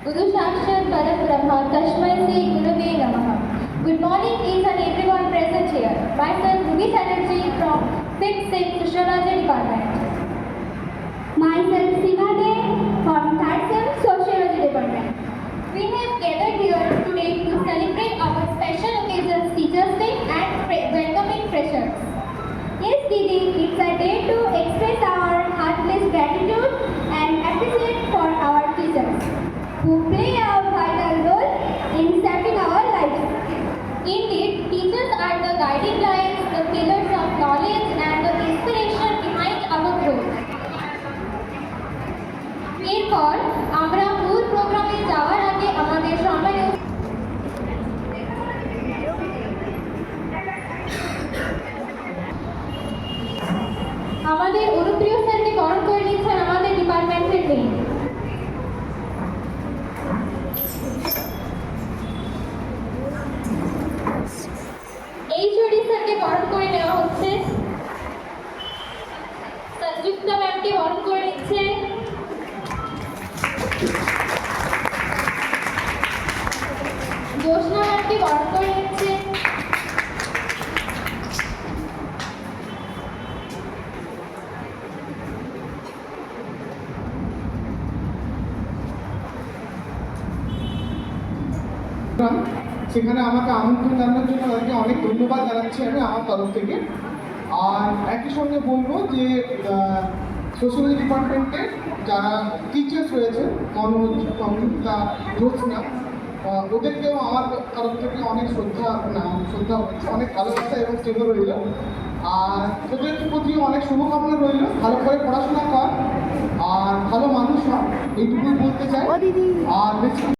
Guru Sakshat Parabrahma Tasmai Sri Gurave Namaha. Good morning each and everyone present here. Myself Ruby Chatterjee from 5th Sim Sociology Department. Myself Sima Dey from 3rd Sem Sociology Department. We have gathered here today to celebrate our special occasions Teachers' Day and welcoming freshers. Yes, Didi, it's a day to express our heartless gratitude and appreciate for our teachers who play a vital role in shaping our lives. Indeed, teachers are the guiding lights, the pillars of knowledge and the inspiration behind our growth. এরপর আমরা মূল প্রোগ্রামে যাওয়ার আগে আমাদের সম্মানীয় আমাদের অনুপ্রিয় স্যারকে বরণ করে নিচ্ছেন আমাদের ডিপার্টমেন্টের ডিন। এইচওডি স্যারকে বরণ করে নেওয়া হচ্ছে। সঞ্জুক্তা ম্যামকে বরণ করে নিচ্ছে। জোসনা ম্যামকে বরণ করে নিচ্ছে। সেখানে আমাকে আমন্ত্রণ জানানোর জন্য তাদেরকে অনেক ধন্যবাদ জানাচ্ছি আমি আমার তরফ থেকে। আর একই সঙ্গে বলবো যে সোশ্যালজি ডিপার্টমেন্টে যারা টিচার্স রয়েছে মনোজ, সংযুক্তা, জ্যোৎস্না, ওদেরকেও আমার তরফ থেকে অনেক শ্রদ্ধা হচ্ছে, অনেক ভালোবাসা এবং স্নেহ রইল। আর ওদের প্রতি অনেক শুভকামনা রইল, ভালো করে পড়াশোনা কর আর ভালো মানুষ হয়, এইটুকুই বলতে চাই। আর বেশি